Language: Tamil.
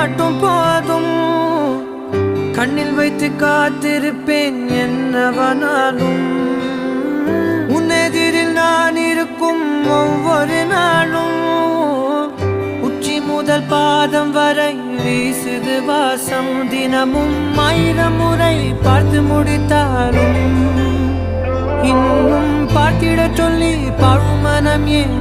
மட்டும் போதும். கண்ணில் வைத்து காத்திருப்பேன் என்னவனாலும். உன்னெதிரில் நான் இருக்கும் ஒவ்வொரு நாளும். உச்சி முதல் பாதம் வரை வீசுது வாசம். தினமும் 1000 முறை பார்த்து முடித்தாலும் இன்னும் பார்த்திட சொல்லி பழுமனம் ஏன்